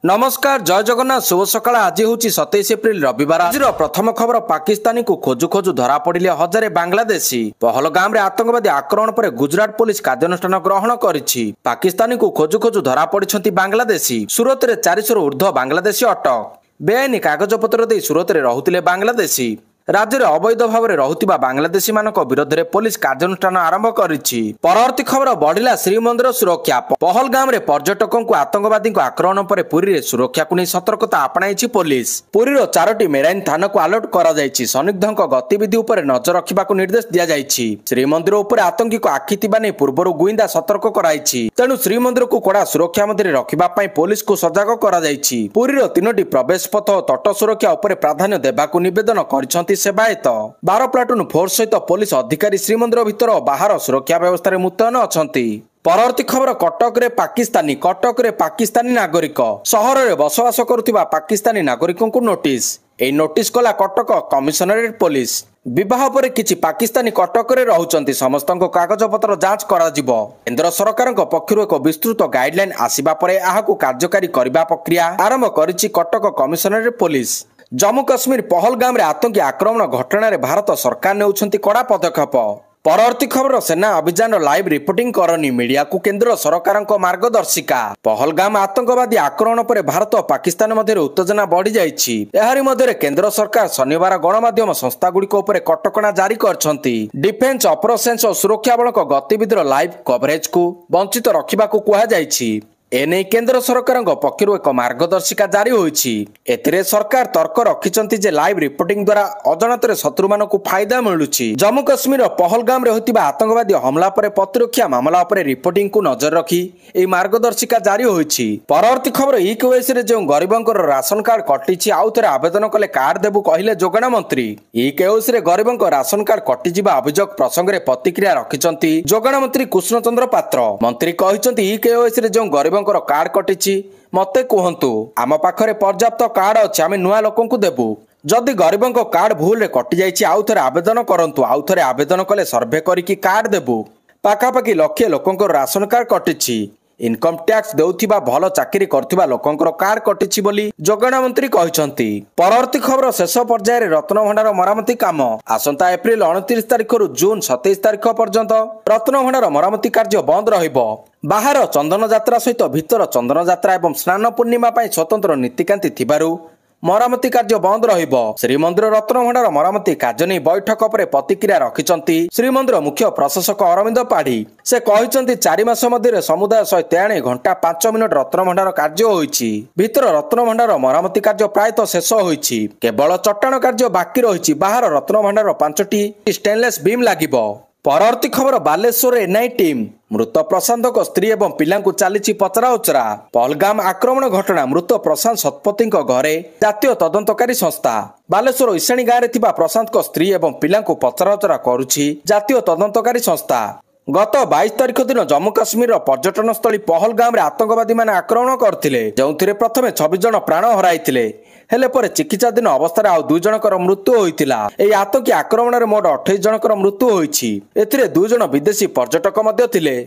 नमस्कार जय जगन्नाथ शुभ सकाळ। आज हूँ 27 एप्रिल रविवार। आज प्रथम खबर पाकिस्तानी को खोजु खोजु धरा पड़े हजारे बांग्लादेशी। पहलगाम आतंकवादी आक्रमण पर गुजरात पुलिस कार्यानुष्ठान ग्रहण करिछि। पाकिस्तानी को खोजु खोजु धरा पड़िछंती बांग्लादेशी। सूरत रे 400 ऊर्ध्व बांग्लादेशी अटक। बेआईन कागजपत्र दे सूरत रे रहुतिले बांग्लादेशी। राज्य में अवैध भाव में रहुतिबा बांग्लादेशी मानक विरोध में पुलिस कार्यानुष्ठान आरंभ करिछि। परवर्ती खबर बढ़िला श्रीमंदिर सुरक्षा। पहलगाम रे पर्यटकों को आतंकवादी आक्रमण पर पुरी रे सुरक्षा को नहीं सतर्कता आपणाई पुलिस। पुरीर 4टी मेराइन थाना को अलर्ट करा जायछि। संदिग्धों गतिविधि उपर नजर रखा निर्देश दिया जायछि। श्रीमंदिर उपर आतंकी को आखि थिबा नै पूर्वर गुइंदा सतर्क कराइछि। तेणु श्रीमंदिर को कड़ा सुरक्षा मध्य रखिबा पई पुलिस को सजग करा जायछि। पुरीर 3टी प्रवेश पथ और तट सुरक्षा उपर प्राधान्य देबाकू निवेदन करिसंती सेवायत। 12 प्लाटून फोर्स सहित पुलिस अधिकारी श्रीमंदिर भितर और बाहर सुरक्षा व्यवस्था मुतयन अछंती। परवर्ती खबर कटक रे पाकिस्तानी नागरिक। सहर में बसवास करुथिबा पाकिस्तानी नागरिकों को नोटिस। एई नोटिस कला कटक कमिशनरेट पुलिस। विवाह पर किछि पाकिस्तानी कटक रे रहउचंती समस्तक कागजपत्र जांच करा जिवो। केंद्र सरकार पक्षरु एक विस्तृत गाइडलाइन आसीबा परे आहाकू कार्यकारी करिबा प्रक्रिया आरंभ करिछि कटक कमिशनरेट पुलिस। जम्मू काश्मीर पहलगाम रे आतंकी आक्रमण घटना रे भारत सरकार नेउछंती कड़ा पदक्षेप। परवर्ती खबर सेना अभियान लाइव रिपोर्टिंग करनी मीडिया को केंद्र सरकार मार्गदर्शिका। पहलगाम आतंकवादी आक्रमण पर भारत और पाकिस्तान मध्य उत्तेजना बढ़ी जाइछि। एहारी मध्य केंद्र सरकार शनिवार गणमाध्यम संस्था गुड़िक उपर कटकणा जारी करछंती। डिफेन्स ऑपरेशंस और सुरक्षा बल गतिविधिर लाइव कवरेज को वंचित रखा कुहा जाइछि। एने केंद्र सरकार पक्षर एक मार्गदर्शिका जारी होइछि। एथिरे सरकार तर्क रखिचंती जे लाइव रिपोर्टिंग द्वारा अजाणत शत्रु मान को फायदा मिलुछि। जम्मू काश्मीर पहलगाम रे होतिबा आतंकवादी हमला पर प्रतिरक्षा मामला पर रिपोर्टिंग को नजर रखी ए मार्गदर्शिका जारी होइछि। परवर्ती खबर ई-केवाईसी रे जो गरीबंकर राशन कार्ड कटिछि आउ थरे आवेदन कले कार्ड देबु कहिले जोगाण मंत्री। ई-केवाईसी रे गरीबंक राशन कार्ड कटिजिबा अभियोग प्रसंग रे प्रतिक्रिया रखिचंती जोगाण मंत्री कृष्ण चंद्र पात्र। मंत्री कहिचंती ई-केवाईसी रे जो गरीब कार्ड कटिछि मते कहंतु आम पाखरे पर्याप्त कार्ड अछि आमे नुआ लोकन को देबु। जदि गरीबंक कार्ड भूल रे कटि जाइछि आउ थरे आवेदन करंतु। आउ थरे आवेदन कले सर्वे करिकि कार्ड देबु। पाखापाखि लक्षे लोकंक राशन कार्ड कटिछि। इनकम टैक्स देउथिबा भल चाकरी करथिबा लोकंकर कार्ड कटिछि बोली जोगाण मंत्री कहिसंती। परवर्ती खबर शेष पर्याय रे रत्न भंडार मरामती काम। आसंता एप्रिल 29 तारिख रु जून 27 तारिख पर्यंत रत्न भंडार मरामती कार्य बंद रहिबो। बाहर चंदन यात्रा सहित भीतर चंदन यात्रा एवं स्नान पूर्णिमा पई स्वतंत्र नीतिकांति थिबारु मरामती कार्य बंद रहिबो। श्रीमंदिर रत्न भंडार मरामती कार्य नहीं बैठक पर प्रतिक्रिया रखिचंती श्रीमंदिर मुख्य प्रशासक अरविंद पाढ़ी। से कहिचंती 4 मास मध्य समुदाय 193 घंटा 5 मिनिट रत्न भंडार कार्य होइछि। भीतर रत्न भंडार मरामती कार्य प्रायतः शेष होइछि। केवल चट्टाण कार्य बाकी रहिछि। बाहर रत्न भंडार 5टी स्टेनलेस बीम लागिबो। परवर्ती खबर बालेश्वर एनआई टीम। मृत प्रशांत स्त्री एवं पिला चली पचरा उचरा। पहलगाम आक्रमण घटना मृत प्रशांत शतपथी घरे जातीय तदंतकारी संस्था। बालेश्वर ईशाणी गाँव में प्रशांत स्त्री एवं पिला पचरा उचरा करुछि जातीय तदंतकारी संस्था। गत 22 तारिख दिन जम्मू काश्मीर पर्यटन स्थली पहलगाम आतंकवादी माने आक्रमण करथिले जोंथिरे प्रथमे 26 जन प्राण हराइथिले। हेले पर चिकित्साधीन अवस्था आउ 2 जनकर मृत्यु होइतिला। एई आतंकी आक्रमण रे मोट 28 जनकर मृत्यु होइछि। एथिरे 2 जन विदेशी पर्यटक मध्य थिले।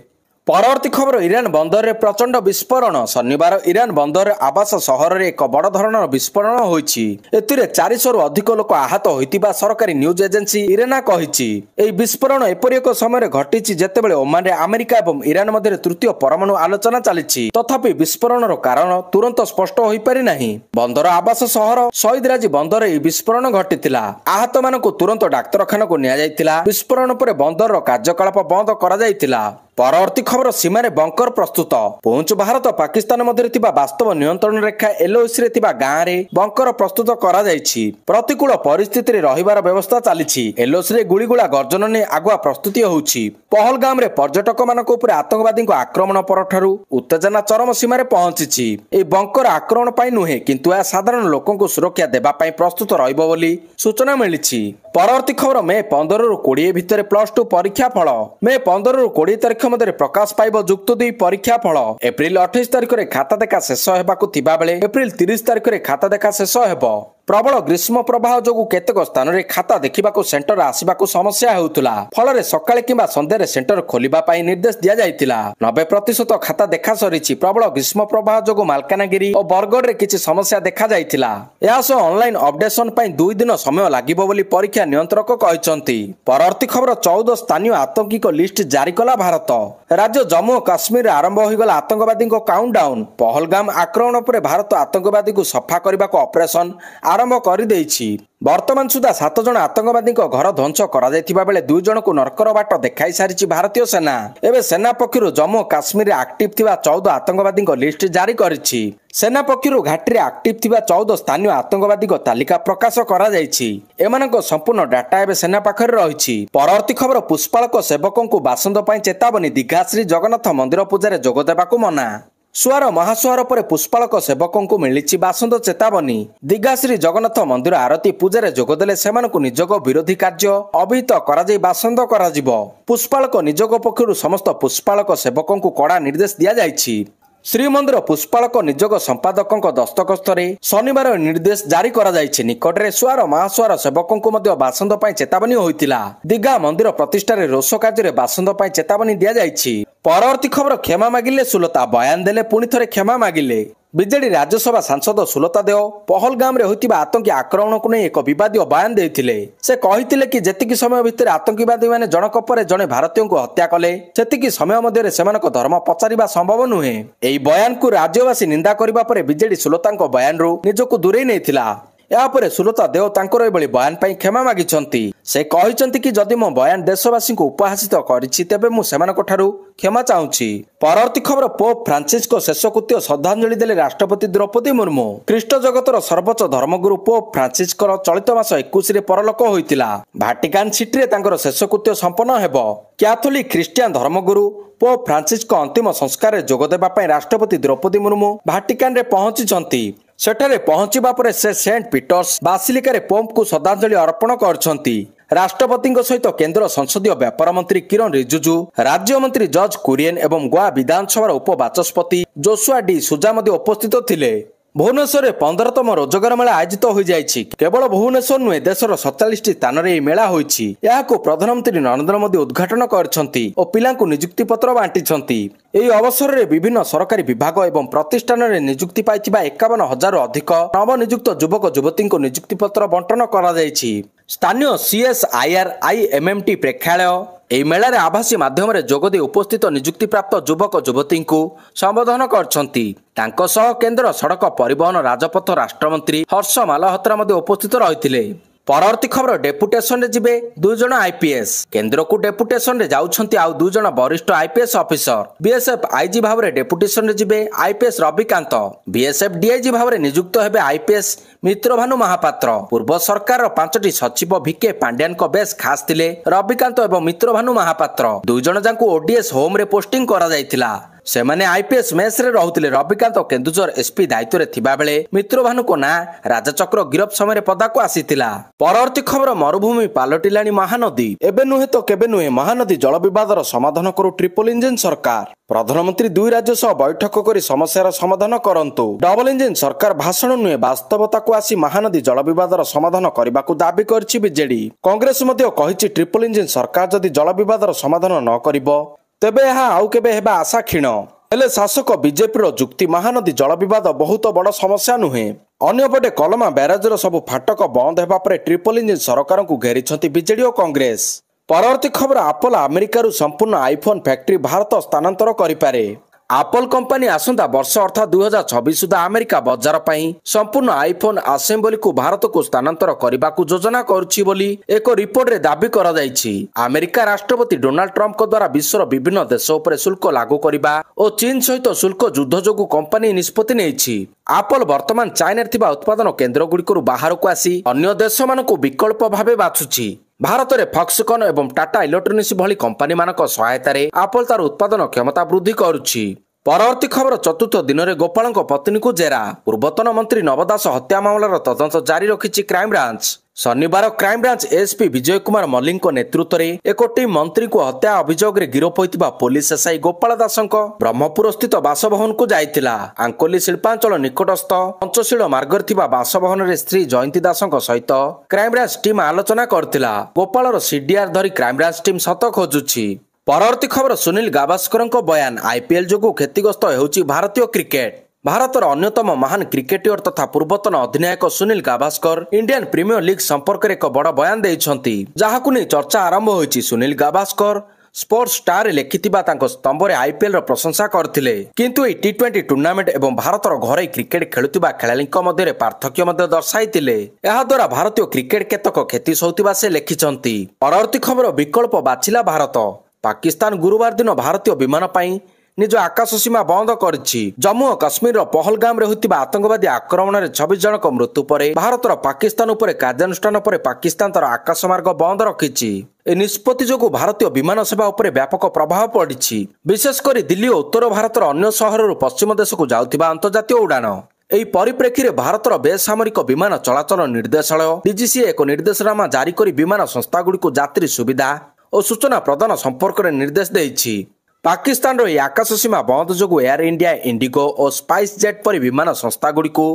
परवर्ती खबर ईरान बंदर रे प्रचंड विस्फोरण। शनिवार ईरान बंदर आवास सहर रे एक बड़ धरणर विस्फोरण होइछि। एथिरे 400 रु अधिक लोक आहत होइतिबा सरकारी न्यूज एजेंसी इरेना कहिछि। एई विस्फोरण एपरि एक समय घटिछि जेतेबेले ओमान रे अमेरिका एवं ईरान मध्य तृतीय परमाणु आलोचना चलिछि। तथापि विस्फोरणर कारण तुरंत स्पष्ट होई पारि नाही। बंदर आवास सहर शहीदराजी बंदर रे विस्फोरण घटितिला। आहत मानकु तुरंत डाक्तरखाना को निया जाइतिला। विस्फोरण पर बंदर कार्यकलाप बंद करा जाइतिला। परवर्ती खबर सीमारे बंकर प्रस्तुत। पुंछ भारत पाकिस्तान मध्य वास्तव नियंत्रण रेखा एलओसी रे गाँव रे बंकर प्रस्तुत करा जायछि। प्रतिकूल परिस्थिति रे रहिबार व्यवस्था चलिछि। एलओसी रे गुड़ीगुड़ा गर्जन ने आगुआ प्रस्तुति होउछि। पहलगाम रे पर्यटक मानक उपर आतंकवादी आक्रमण परठारु उत्तेजना चरम सीमारे पहुंचिछि। ए बंकर आक्रमण पाई नुहे किंतु या साधारण लोकन को सुरक्षा देबा पाई प्रस्तुत रहिबो बोली सूचना मिलिछि। परवर्ती खबर मे 15 रु 20 भितर +2 परीक्षा फल। मे 15 रु 20 तारिख मध्य प्रकाश पाइब जुक्त 2 परीक्षा फल। एप्रिल 28 तारिख रे खाता देखा शेष हेबाकु थिबा बेले एप्रिल 30 तारिख रे खाता देखा शेष हेबो। प्रबल ग्रीष्म प्रवाह जोगु केतेक स्थान रे खाता देखिबाकू सेंटर आसिबाकू समस्या हेउतुला फलरे सकाळे किंबा संध्यारे सेंटर खोलिबा पाई निर्देश दिया जायतिला 90% खाता देखा सरीछि प्रबल ग्रीष्म प्रवाह जोगु मालकानगिरी और बरगढ़ रे किछि समस्या देखा जायतिला यासो ऑनलाइन अपडेशन पाई 2 दिन समय लागिबो बोली परीक्षा नियंत्रक कहिसंती परवर्ती खबर 14 स्थानीय आतंकी को लिस्ट जारी कला भारत राज्य जम्मू और काश्मीर आरंभ होइगला आतंकवादी को काउंटडाउन पहलगाम आक्रमण पर भारत आतंकवादी को सफा करने को ऑपरेशन आरंभ कर देछि वर्तमान सुधा 7 जन आतंकवादी घर ध्वंस करा बेले 2 जन को नरकर बाट देखाई सारी भारतीय सेना एवं सेना पक्षर जम्मू और काश्मीर एक्टिव थिबा 14 आतंकवादी लिस्ट जारी करिछि सेना पक्षर घाटी एक्टिव थिबा 14 स्थानीय आतंकवादी तालिका प्रकाश करा जायछि एमानक संपूर्ण डाटा एवं सेना पाखरे रहिछि परवर्ती खबर पुष्पालक सेवकों को बासंद पाई चेतावनी दीघा श्री जगन्नाथ मंदिर पूजा जोग देबाकू मना सुआर महासुआर पर पुष्पालक सेवकों को मिली बासंद चेतावनी दीघा श्री जगन्नाथ मंदिर आरती पूजा जोगदेले सेमानकु निजोग विरोधी कार्य अभिहित कराई बासंद कराजिबो पुष्पालक निजोग पक्षरु समस्त पुष्पालक सेवकों को कड़ा निर्देश दिया जायछि श्रीमंदिर पुष्पालक निजोग संपादकों दस्तखस्तरे शनिवार निर्देश जारी करा जायछि निकटरे सुआर महासुआर सेवकों को मध्य बासंद पाई चेतावनी होइतिला दीघा मंदिर प्रतिष्ठारे रोष कार्य बासंद पाई चेतावनी दिया जायछि परवर्ती खबर क्षमा मागिले सुलता बयान देले पुणी थरे क्षमा मागिले बीजेडी राज्यसभा सांसद सुलता देव पहलगाम रे होइतिबा आतंकी आक्रमण को नहीं एक विवादीय बयान देथिले से कहितिले कि जेतिकी समय भितर आतंकीवादी माने जनक पर जने भारतीयों को हत्या कले सेतिकी समय मध्यरे सेमानक धर्म पचारिबा संभव नुहे एई बयान को राज्यवासी निंदा करिबा परे बीजेडी सुलतांको बयान रु निजको दूरेई नेथिला यापर सुलता देव तांकर एभली बयान पाई क्षमा मागिछंती से कहिसंती कि जदि मो बयान देशवासी को उपहासित करिछि तेबे मु सेमानक ठारू क्षमा चाहूछि परवर्ती खबर पोप फ्रांसिस को शेषकृत्य श्रद्धांजलि देले राष्ट्रपति द्रौपदी मुर्मू ख्रीष्ट जगतर सर्वोच्च धर्मगुरु पोप फ्रांसिस चलित मास 21 रे परलोक होइतिला भाटिकान सिटी रे तांकर शेषकृत्य संपन्न हेबो कैथोलिक ख्रिस्टियन धर्मगुरु पोप फ्रांसिस को अंतिम संस्कार जोग देबा पई राष्ट्रपति द्रौपदी मुर्मू भाटिकान रे पहुंचिछंती सेठारे पहुंचिबा परे से सेंट पीटर्स बासिलिका रे पोप को श्रद्धांजलि अर्पण करछंती राष्ट्रपति सहित केंद्र संसदीय व्यापार मंत्री किरण रिजिजू राज्य मंत्री जॉर्ज कुरियन एवं गोवा विधानसभा उपबाचस्पति जोशुआ डी सुजा उपस्थित थिले भुवनेश्वर 15तम रोजगार मेला आयोजित हो जाइछि केवल भुवनेश्वर नुहे देशर 47 स्थान रे मेला होइछि याको प्रधानमंत्री नरेंद्र मोदी उद्घाटन करछंती और पिलांकु नियुक्ति पत्र बांटिछंती एही अवसर रे विभिन्न सरकारी विभाग एवं प्रतिष्ठान रे नियुक्ति पाइथिबा 51,000 अधिक नवनियुक्त युवक युवती को नियुक्ति पत्र बंटन करा जाइछि स्थानीय CSIR IMMT प्रेक्षालय एही मेला रे आभासी माध्यम रे जोगदे उपस्थित नियुक्ति प्राप्त युवक युवती को संबोधन करछंती तांको सह केंद्र सड़क परिवहन राजपथ राष्ट्रमंत्री हर्ष मालहोत्रा मध्ये उपस्थित रहिथिले परवर्ती खबर डेपुटेशन रे जिबे 2 जन आईपीएस केंद्र को डेपुटेशन रे जाउछंती आउ 2 जन वरिष्ठ आईपीएस ऑफिसर बीएसएफ आईजी भाव रे डेपुटेशन रे जिबे आईपीएस रविकांत बीएसएफ डीआईजी भाव रे नियुक्त हेबे आईपीएस मित्रभानु महापात्र पूर्व सरकार 5टी सचिव भिके पांड्यान को बेस खास थिले रविकांत एवं मित्रभानु महापात्र 2 जन जांकु ओडीएस होम रे पोस्टिंग करा जायतिला सेमाने आईपीएस मेस रे रहुतिले रविकांत केन्दुझर एसपी दायित्व रे थिबा बेले मित्रभानु को ना राजचक्र गिरफ समय पदा को आसीतिला परवर्ती खबर मरुभूमि पालटिलाणी महानदी एबे नुहे तो केबे नुहे महानदी जल विवादर समाधान करू ट्रिपल इंजिन सरकार प्रधानमंत्री 2 राज्य सह बैठक करी समस्यार समाधान करंतु डबल इंजिन सरकार भाषण नुहे वास्तवता को आसी महानदी जल विवादर समाधान करबाकू दाबी करछि बीजेडी कांग्रेस मध्ये कहिछि ट्रिपल इंजिन सरकार जदि जल विवादर समाधान न करिबो तेबे यह आउ केबे हेबा आशा क्षीण हेले शासक बीजेपी जुक्ति महानदी जल विवाद बहुत बड़ समस्या नुहे अन्यपटे कलमा ब्यारेजर सब फाटक बंद हेबा परे ट्रिपल इंजिन सरकार को घेरिछंती बीजेडी और कांग्रेस परवर्ती खबर एप्पल अमेरिका संपूर्ण आईफोन फैक्ट्री भारत स्थानांतर करिपारे एप्पल कंपनी आसंता वर्ष अर्थात 2026 सुधा अमेरिका बजार पई संपूर्ण आईफोन असेंबली को भारत को स्थानांतर करने को योजना करुछि बोली एक रिपोर्ट रे दाबी करा जायछि अमेरिका राष्ट्रपति डोनाल्ड ट्रम्प को द्वारा विश्वर विभिन्न देश उपर शुल्क लागू करबा और चीन सहित शुल्क युद्ध जोगु कंपनी निष्पत्ति नेछि एप्पल वर्तमान चाइना थिबा उत्पादन केंद्र गुड़िक बाहर को आसी अन्य देश मानक विकल्प भावे बाछुछि भारत में फॉक्सकन एवं टाटा इलेक्ट्रोनिक्स भली कंपनी मानक सहायता रे एप्पल तार उत्पादन क्षमता वृद्धि करुछि ପରବର୍ତ୍ତୀ ଖବର ଚତୁର୍ଥ ଦିନରେ ଗୋପାଳଙ୍କ ପତ୍ନୀକୁ ଜେରା। ପୂର୍ବତନ ମନ୍ତ୍ରୀ ନବ ଦାସ ହତ୍ୟା ମାମଲାର ତଦନ୍ତ ଜାରି ରଖିଛି କ୍ରାଇମବ୍ରାଞ୍ଚ। ଶନିବାର କ୍ରାଇମବ୍ରାଞ୍ଚ ଏସ୍ପି ବିଜୟ କୁମାର ମଲ୍ଲିକଙ୍କ ନେତୃତ୍ୱରେ ଏକ ଟିମ୍ ମନ୍ତ୍ରୀଙ୍କୁ ହତ୍ୟା ଅଭିଯୋଗରେ ଗିରଫ ହୋଇଥିବା ପୋଲିସ ଏସ୍ଆଇ ଗୋପାଳ ଦାସଙ୍କ ବ୍ରହ୍ମପୁରସ୍ଥିତ ବାସଭବନକୁ ଯାଇଥିଲା। ଆଙ୍କୋଲି ଶିଳ୍ପାଞ୍ଚଳ ନିକଟସ୍ଥ ପଞ୍ଚଶୀଳ ମାର୍ଗରେ ଥିବା ବାସଭବନରେ ସ୍ତ୍ରୀ ଜୟନ୍ତୀ ଦାସଙ୍କ ସହିତ କ୍ରାଇମବ୍ରାଞ୍ଚ ଟିମ୍ ଆଲୋଚନା କରିଥିଲା। ଗୋପାଳର ସିଡିଆର ଧରି କ୍ରାଇମବ୍ରାଞ୍ଚ ଟିମ୍ ସତ ଖୋଜୁଛି। ପରବର୍ତ୍ତୀ ଖବର ସୁନୀଲ ଗାଭାସ୍କରଙ୍କ ବୟାନ। ଆଇପିଏଲ୍ ଯୋଗୁଁ କ୍ଷତିଗ୍ରସ୍ତ ହେଉଛି ଭାରତୀୟ କ୍ରିକେଟ। ଭାରତର ଅନ୍ୟତମ ମହାନ କ୍ରିକେଟିୟର ତଥା ପୂର୍ବତନ ଅଧିନାୟକ Sunil Gavaskar Indian premier league ସମ୍ପର୍କରେ ଏକ ବଡ଼ ବୟାନ ଦେଇଛନ୍ତି, ଯାହାକୁ ନେଇ ଚର୍ଚ୍ଚା ଆରମ୍ଭ ହୋଇଛି। ସୁନୀଲ ଗାଭାସ୍କର ସ୍ପୋର୍ଟସ ଷ୍ଟାରରେ ଲେଖିଥିବା ତାଙ୍କ ସ୍ତମ୍ଭରେ ଆଇପିଏଲ୍ର ପ୍ରଶଂସା କରିଥିଲେ, କିନ୍ତୁ ଏହି ଟି20 ଟୁର୍ଣ୍ଣାମେଣ୍ଟ ଏବଂ ଭାରତର ଘରୋଇ କ୍ରିକେଟ ଖେଳୁଥିବା ଖେଳାଳିଙ୍କ ମଧ୍ୟରେ ପାର୍ଥକ୍ୟ ମଧ୍ୟ ଦର୍ଶାଇଥିଲେ। ଏହାଦ୍ୱାରା ଭାରତୀୟ କ୍ରିକେଟ କେତେକ କ୍ଷତି ସହୁଥିବା ସେ ଲେଖିଛନ୍ତି। ପରବର୍ତ୍ତୀ ଖବର ବିକଳ୍ପ ବାଛିଲା ଭାରତ। ପାକିସ୍ତାନ ଗୁରୁବାର ଦିନ ଭାରତୀୟ ବିମାନ ପାଇଁ ନିଜ ଆକାଶ ସୀମା ବନ୍ଦ କରିଛି। ଜମ୍ମୁ ଓ କାଶ୍ମୀରର ପହଲଗାମରେ ହୋଇଥିବା ଆତଙ୍କବାଦୀ ଆକ୍ରମଣରେ 26 ଜଣଙ୍କ ମୃତ୍ୟୁ ପରେ ଭାରତର ପାକିସ୍ତାନ ଉପରେ କାର୍ଯ୍ୟାନୁଷ୍ଠାନ ପରେ ପାକିସ୍ତାନ ତାର ଆକାଶ ମାର୍ଗ ବନ୍ଦ ରଖିଛି। ଏହି ନିଷ୍ପତ୍ତି ଯୋଗୁଁ ଭାରତୀୟ ବିମାନ ସେବା ଉପରେ ବ୍ୟାପକ ପ୍ରଭାବ ପଡ଼ିଛି, ବିଶେଷ କରି ଦିଲ୍ଲୀ ଓ ଉତ୍ତର ଭାରତର ଅନ୍ୟ ସହରରୁ ପଶ୍ଚିମ ଦେଶକୁ ଯାଉଥିବା ଅନ୍ତର୍ଜାତୀୟ ଉଡ଼ାଣ। ଏହି ପରିପ୍ରେକ୍ଷୀରେ ଭାରତର ବେସାମରିକ ବିମାନ ଚଳାଚଳ ନିର୍ଦ୍ଦେଶାଳୟ ଡିଜିସିଏ ଏକ ନିର୍ଦ୍ଦେଶନାମା ଜାରି କରି ବିମାନ ସଂସ୍ଥାଗୁଡ଼ିକୁ ଯାତ୍ରୀ ସୁବିଧା ଓ ସୂଚନା ପ୍ରଦାନ ସମ୍ପର୍କରେ ନିର୍ଦ୍ଦେଶ ଦେଇଛି। ପାକିସ୍ତାନର ଏହି ଆକାଶ ସୀମା ବନ୍ଦ ଯୋଗୁଁ ଏୟାର ଇଣ୍ଡିଆ, ଇଣ୍ଡିଗୋ ଓ ସ୍ପାଇସ୍ ଜେଟ୍ ପରି ବିମାନ ସଂସ୍ଥାଗୁଡ଼ିକୁ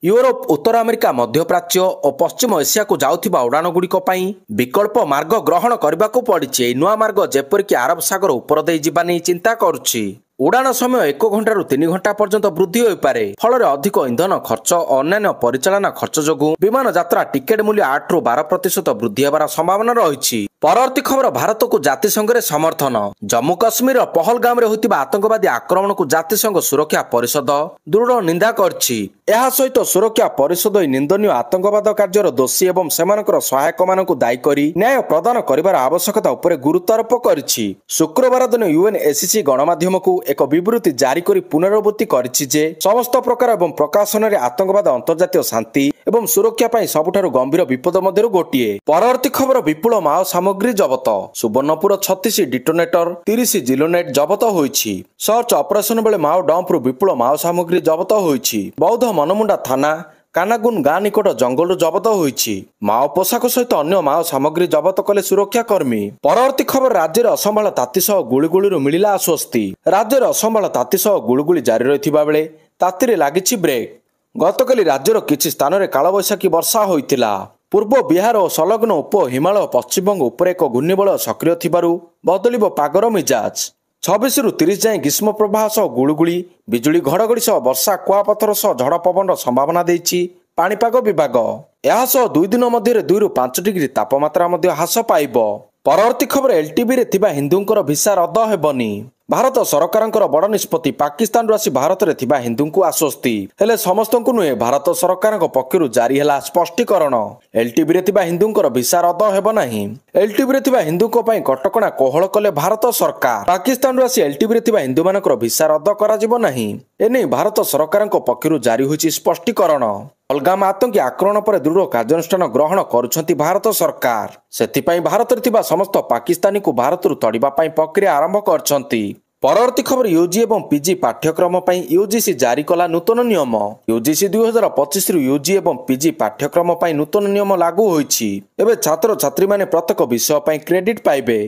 ୟୁରୋପ, ଉତ୍ତର ଆମେରିକା, ମଧ୍ୟପ୍ରାଚ୍ୟ ଓ ପଶ୍ଚିମ ଏସିଆକୁ ଯାଉଥିବା ଉଡ଼ାଣଗୁଡ଼ିକ ପାଇଁ ବିକଳ୍ପ ମାର୍ଗ ଗ୍ରହଣ କରିବାକୁ ପଡ଼ିଛି। ଏହି ନୂଆ ମାର୍ଗ ଯେପରିକି ଆରବ ସାଗର ଉପର ଦେଇ ଯିବା ନେଇ ଚିନ୍ତା କରୁଛି। ଉଡ଼ାଣ ସମୟ 1 ଘଣ୍ଟାରୁ 3 ଘଣ୍ଟା ପର୍ଯ୍ୟନ୍ତ ବୃଦ୍ଧି ହୋଇପାରେ। ଫଳରେ ଅଧିକ ଇନ୍ଧନ ଖର୍ଚ୍ଚ ଓ ଅନ୍ୟାନ୍ୟ ପରିଚାଳନା ଖର୍ଚ୍ଚ ଯୋଗୁଁ ବିମାନ ଯାତ୍ରା ଟିକେଟ୍ ମୂଲ୍ୟ 8ରୁ 12% ବୃଦ୍ଧି ହେବାର ସମ୍ଭାବନା ରହିଛି। ପରବର୍ତ୍ତୀ ଖବର ଭାରତକୁ ଜାତିସଂଘରେ ସମର୍ଥନ। ଜମ୍ମୁ କାଶ୍ମୀରର ପହଲଗାମରେ ହୋଇଥିବା ଆତଙ୍କବାଦୀ ଆକ୍ରମଣକୁ ଜାତିସଂଘ ସୁରକ୍ଷା ପରିଷଦ ଦୃଢ଼ ନିନ୍ଦା କରିଛି। ଏହା ସହିତ ସୁରକ୍ଷା ପରିଷଦ ଏହି ନିନ୍ଦନୀୟ ଆତଙ୍କବାଦ କାର୍ଯ୍ୟର ଦୋଷୀ ଏବଂ ସେମାନଙ୍କର ସହାୟକମାନଙ୍କୁ ଦାୟୀ କରି ନ୍ୟାୟ ପ୍ରଦାନ କରିବାର ଆବଶ୍ୟକତା ଉପରେ ଗୁରୁତ୍ୱାରୋପ କରିଛି। ଶୁକ୍ରବାର ଦିନ ୟୁଏନ୍ଏସିସି ଗଣମାଧ୍ୟମକୁ ଏକ ବିବୃତ୍ତି ଜାରି କରି ପୁନରାବୃତ୍ତି କରିଛି ଯେ ସମସ୍ତ ପ୍ରକାର ଏବଂ ପ୍ରକାଶନରେ ଆତଙ୍କବାଦ ଅନ୍ତର୍ଜାତୀୟ ଶାନ୍ତି ଏବଂ ସୁରକ୍ଷା ପାଇଁ ସବୁଠାରୁ ଗମ୍ଭୀର ବିପଦ ମଧ୍ୟରୁ ଗୋଟିଏ। ପରବର୍ତ୍ତୀ ଖବର ବିପୁଳ ମାଓ ସାମଗ୍ରୀ ଜବତ। ସୁବର୍ଣ୍ଣପୁର 36 ଡିଟୋନେଟର, 30 ଜିଲୋନେଟ୍ ଜବତ ହୋଇଛି। ସର୍ଚ୍ଚ ଅପରେସନ ବେଳେ ମାଓ ଡମ୍ପରୁ ବିପୁଳ ମାଓ ସାମଗ୍ରୀ ଜବତ ହୋଇଛି। ବୌଦ୍ଧ ମନମୁଣ୍ଡା ଥାନା କାନାଗୁନ ଗାଁ ନିକଟ ଜଙ୍ଗଲରୁ ଜବତ ହୋଇଛି। ମାଓ ପୋଷାକ ସହିତ ଅନ୍ୟ ମାଓ ସାମଗ୍ରୀ ଜବତ କଲେ ସୁରକ୍ଷା କର୍ମୀ। ପରବର୍ତ୍ତୀ ଖବର ରାଜ୍ୟରେ ଅସମ୍ଭାଳ ତାତି ସହ ଗୁଳିଗୁଳିରୁ ମିଳିଲା ଆଶ୍ୱସ୍ତି। ରାଜ୍ୟରେ ଅସମ୍ଭାଳ ତାତି ସହ ଗୁଳିଗୁଳି ଜାରି ରହିଥିବା ବେଳେ ତାତିରେ ଲାଗିଛି ବ୍ରେକ୍। ଗତକାଲି ରାଜ୍ୟର କିଛି ସ୍ଥାନରେ କାଳବୈଶାଖୀ ବର୍ଷା ହୋଇଥିଲା। ପୂର୍ବ ବିହାର ଓ ସଂଲଗ୍ନ ଉପ ହିମାଳୟ ପଶ୍ଚିମବଙ୍ଗ ଉପରେ ଏକ ଘୂର୍ଣ୍ଣିବଳୟ ସକ୍ରିୟ ଥିବାରୁ ବଦଳିବ ପାଗର ମିଜାଜ। 26ରୁ 30 ଯାଏଁ ଗ୍ରୀଷ୍ମ ପ୍ରବାହ ସହ ଗୁଳୁଗୁଳି, ବିଜୁଳି ଘଡ଼ଘଡ଼ି ସହ ବର୍ଷା, କୁଆପଥର ସହ ଝଡ଼ ପବନର ସମ୍ଭାବନା ଦେଇଛି ପାଣିପାଗ ବିଭାଗ। ଏହା ସହ 2 ଦିନ ମଧ୍ୟରେ 2ରୁ 5 ଡିଗ୍ରୀ ତାପମାତ୍ରା ମଧ୍ୟ ହ୍ରାସ ପାଇବ। ପରବର୍ତ୍ତୀ ଖବର ଏଲ୍ଟିବିରେ ଥିବା ହିନ୍ଦୁଙ୍କର ଭିସା ରଦ୍ଦ ହେବନି। ଭାରତ ସରକାରଙ୍କର ବଡ଼ ନିଷ୍ପତ୍ତି। ପାକିସ୍ତାନରୁ ଆସି ଭାରତରେ ଥିବା ହିନ୍ଦୁଙ୍କୁ ଆଶ୍ୱସ୍ତି। ହେଲେ ସମସ୍ତଙ୍କୁ ନୁହେଁ। ଭାରତ ସରକାରଙ୍କ ପକ୍ଷରୁ ଜାରି ହେଲା ସ୍ପଷ୍ଟୀକରଣ। ଏଲ୍ଟିବିରେ ଥିବା ହିନ୍ଦୁଙ୍କର ଭିସା ରଦ୍ଦ ହେବ ନାହିଁ। ଏଲ୍ଟିବିରେ ଥିବା ହିନ୍ଦୁଙ୍କ ପାଇଁ କଟକଣା କୋହଳ କଲେ ଭାରତ ସରକାର। ପାକିସ୍ତାନରୁ ଆସି ଏଲ୍ଟିବିରେ ଥିବା ହିନ୍ଦୁମାନଙ୍କର ଭିସା ରଦ୍ଦ କରାଯିବ ନାହିଁ। ଏନେଇ ଭାରତ ସରକାରଙ୍କ ପକ୍ଷରୁ ଜାରି ହୋଇଛି ସ୍ପଷ୍ଟୀକରଣ। ପହଲଗାମ ଆତଙ୍କୀ ଆକ୍ରମଣ ପରେ ଦୃଢ଼ କାର୍ଯ୍ୟାନୁଷ୍ଠାନ ଗ୍ରହଣ କରୁଛନ୍ତି ଭାରତ ସରକାର। ସେଥିପାଇଁ ଭାରତରେ ଥିବା ସମସ୍ତ ପାକିସ୍ତାନୀକୁ ଭାରତରୁ ତଡ଼ିବା ପାଇଁ ପ୍ରକ୍ରିୟା ଆରମ୍ଭ କରିଛନ୍ତି। ପରବର୍ତ୍ତୀ ଖବର ୟୁଜି ଏବଂ ପିଜି ପାଠ୍ୟକ୍ରମ ପାଇଁ ୟୁଜିସି ଜାରି କଲା ନୂତନ ନିୟମ। ୟୁଜିସି 2025ରୁ ୟୁଜି ଏବଂ ପିଜି ପାଠ୍ୟକ୍ରମ ପାଇଁ ନୂତନ ନିୟମ ଲାଗୁ ହୋଇଛି। ଏବେ ଛାତ୍ରଛାତ୍ରୀମାନେ ପ୍ରତ୍ୟେକ ବିଷୟ ପାଇଁ କ୍ରେଡିଟ୍ ପାଇବେ,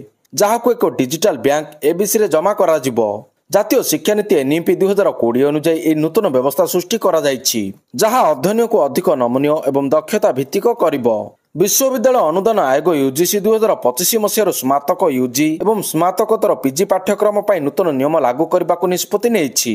ଯାହାକୁ ଏକ ଡିଜିଟାଲ ବ୍ୟାଙ୍କ ଏବିସିରେ ଜମା କରାଯିବ। ଜାତୀୟ ଶିକ୍ଷାନୀତି ଏନ୍ଇପି 2020 ଅନୁଯାୟୀ ଏହି ନୂତନ ବ୍ୟବସ୍ଥା ସୃଷ୍ଟି କରାଯାଇଛି, ଯାହା ଅଧ୍ୟୟନକୁ ଅଧିକ ନମନୀୟ ଏବଂ ଦକ୍ଷତା ଭିତ୍ତିକ କରିବ। ବିଶ୍ୱବିଦ୍ୟାଳୟ ଅନୁଦାନ ଆୟୋଗ ୟୁଜିସି 2025 ମସିହାରୁ ସ୍ନାତକ ୟୁଜି ଏବଂ ସ୍ନାତକୋତ୍ତର ପିଜି ପାଠ୍ୟକ୍ରମ ପାଇଁ ନୂତନ ନିୟମ ଲାଗୁ କରିବାକୁ ନିଷ୍ପତ୍ତି ନେଇଛି।